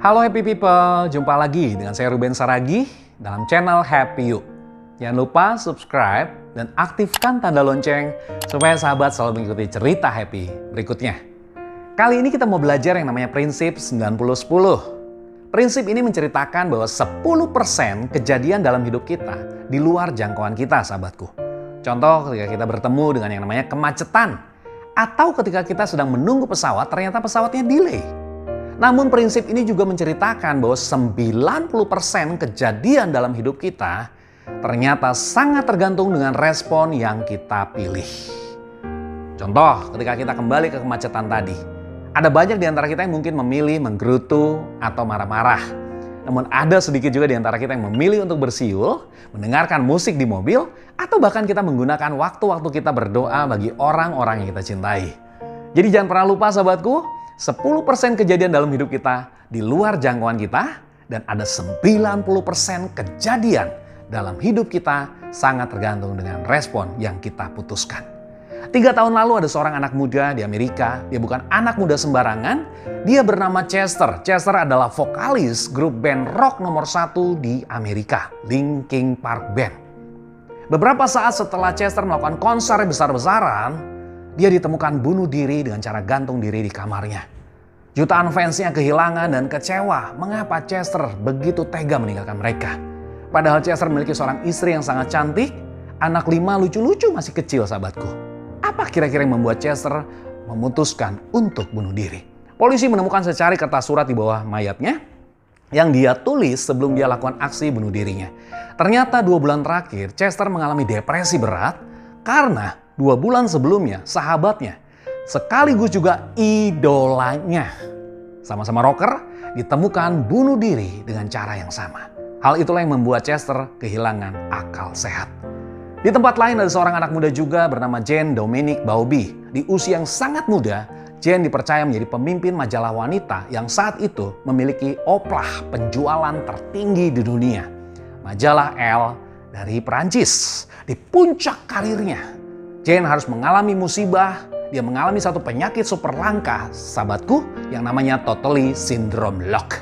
Halo Happy People, jumpa lagi dengan saya Ruben Saragih dalam channel Happy You. Jangan lupa subscribe dan aktifkan tanda lonceng supaya sahabat selalu mengikuti cerita happy berikutnya. Kali ini kita mau belajar yang namanya prinsip 90-10. Prinsip ini menceritakan bahwa 10% kejadian dalam hidup kita di luar jangkauan kita, sahabatku. Contoh ketika kita bertemu dengan yang namanya kemacetan, atau ketika kita sedang menunggu pesawat, ternyata pesawatnya delay. Namun prinsip ini juga menceritakan bahwa 90% kejadian dalam hidup kita ternyata sangat tergantung dengan respon yang kita pilih. Contoh, ketika kita kembali ke kemacetan tadi, ada banyak di antara kita yang mungkin memilih menggerutu atau marah-marah. Namun ada sedikit juga di antara kita yang memilih untuk bersiul, mendengarkan musik di mobil, atau bahkan kita menggunakan waktu-waktu kita berdoa bagi orang-orang yang kita cintai. Jadi jangan pernah lupa sahabatku, 10% kejadian dalam hidup kita di luar jangkauan kita, dan ada 90% kejadian dalam hidup kita sangat tergantung dengan respon yang kita putuskan. 3 tahun lalu ada seorang anak muda di Amerika. Dia bukan anak muda sembarangan. Dia bernama Chester. Chester adalah vokalis grup band rock nomor 1 di Amerika, Linkin Park Band. Beberapa saat setelah Chester melakukan konser besar-besaran, dia ditemukan bunuh diri dengan cara gantung diri di kamarnya. Jutaan fansnya kehilangan dan kecewa mengapa Chester begitu tega meninggalkan mereka. Padahal Chester memiliki seorang istri yang sangat cantik, anak 5 lucu-lucu masih kecil, sahabatku. Apa kira-kira yang membuat Chester memutuskan untuk bunuh diri? Polisi menemukan secari kertas surat di bawah mayatnya yang dia tulis sebelum dia lakukan aksi bunuh dirinya. Ternyata 2 bulan terakhir Chester mengalami depresi berat karena 2 bulan sebelumnya sahabatnya sekaligus juga idolanya, sama-sama rocker, ditemukan bunuh diri dengan cara yang sama. Hal itulah yang membuat Chester kehilangan akal sehat. Di tempat lain ada seorang anak muda juga bernama Jane Dominic Bowlby. Di usia yang sangat muda, Jane dipercaya menjadi pemimpin majalah wanita yang saat itu memiliki oplah penjualan tertinggi di dunia. Majalah Elle dari Perancis. Di puncak karirnya, Jane harus mengalami musibah. Dia mengalami satu penyakit super langka, sahabatku, yang namanya Totally Syndrome Lock.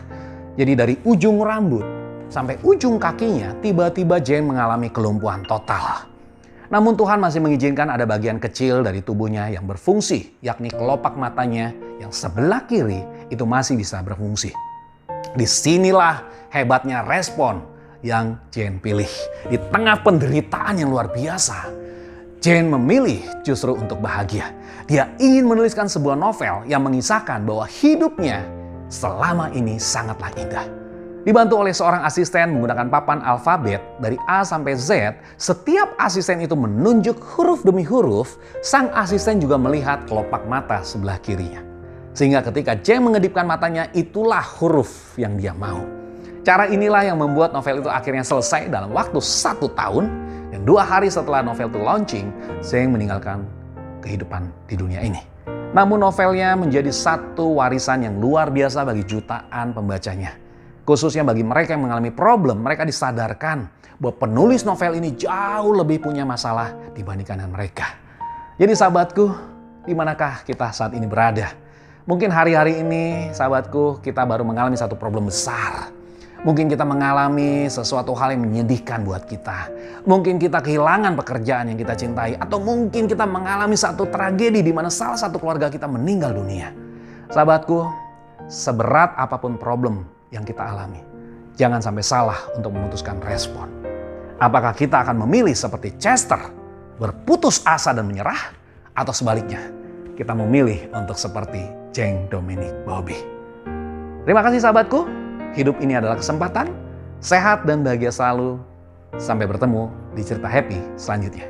Jadi dari ujung rambut sampai ujung kakinya, tiba-tiba Jane mengalami kelumpuhan total. Namun Tuhan masih mengizinkan ada bagian kecil dari tubuhnya yang berfungsi, yakni kelopak matanya yang sebelah kiri itu masih bisa berfungsi. Disinilah hebatnya respon yang Jane pilih. Di tengah penderitaan yang luar biasa, Jane memilih justru untuk bahagia. Dia ingin menuliskan sebuah novel yang mengisahkan bahwa hidupnya selama ini sangatlah indah. Dibantu oleh seorang asisten menggunakan papan alfabet dari A sampai Z, setiap asisten itu menunjuk huruf demi huruf, sang asisten juga melihat kelopak mata sebelah kirinya. Sehingga ketika Jane mengedipkan matanya, itulah huruf yang dia mau. Cara inilah yang membuat novel itu akhirnya selesai dalam waktu 1 tahun, dan 2 hari setelah novel itu launching, Jane meninggalkan kehidupan di dunia ini. Namun novelnya menjadi satu warisan yang luar biasa bagi jutaan pembacanya. Khususnya bagi mereka yang mengalami problem, mereka disadarkan bahwa penulis novel ini jauh lebih punya masalah dibandingkan dengan mereka. Jadi sahabatku, di manakah kita saat ini berada? Mungkin hari-hari ini, sahabatku, kita baru mengalami satu problem besar. Mungkin kita mengalami sesuatu hal yang menyedihkan buat kita. Mungkin kita kehilangan pekerjaan yang kita cintai. Atau mungkin kita mengalami satu tragedi di mana salah satu keluarga kita meninggal dunia. Sahabatku, seberat apapun problem yang kita alami, jangan sampai salah untuk memutuskan respon. Apakah kita akan memilih seperti Chester, berputus asa dan menyerah? Atau sebaliknya, kita memilih untuk seperti Jane Dominic Bowlby. Terima kasih sahabatku. Hidup ini adalah kesempatan. Sehat dan bahagia selalu. Sampai bertemu di cerita happy selanjutnya.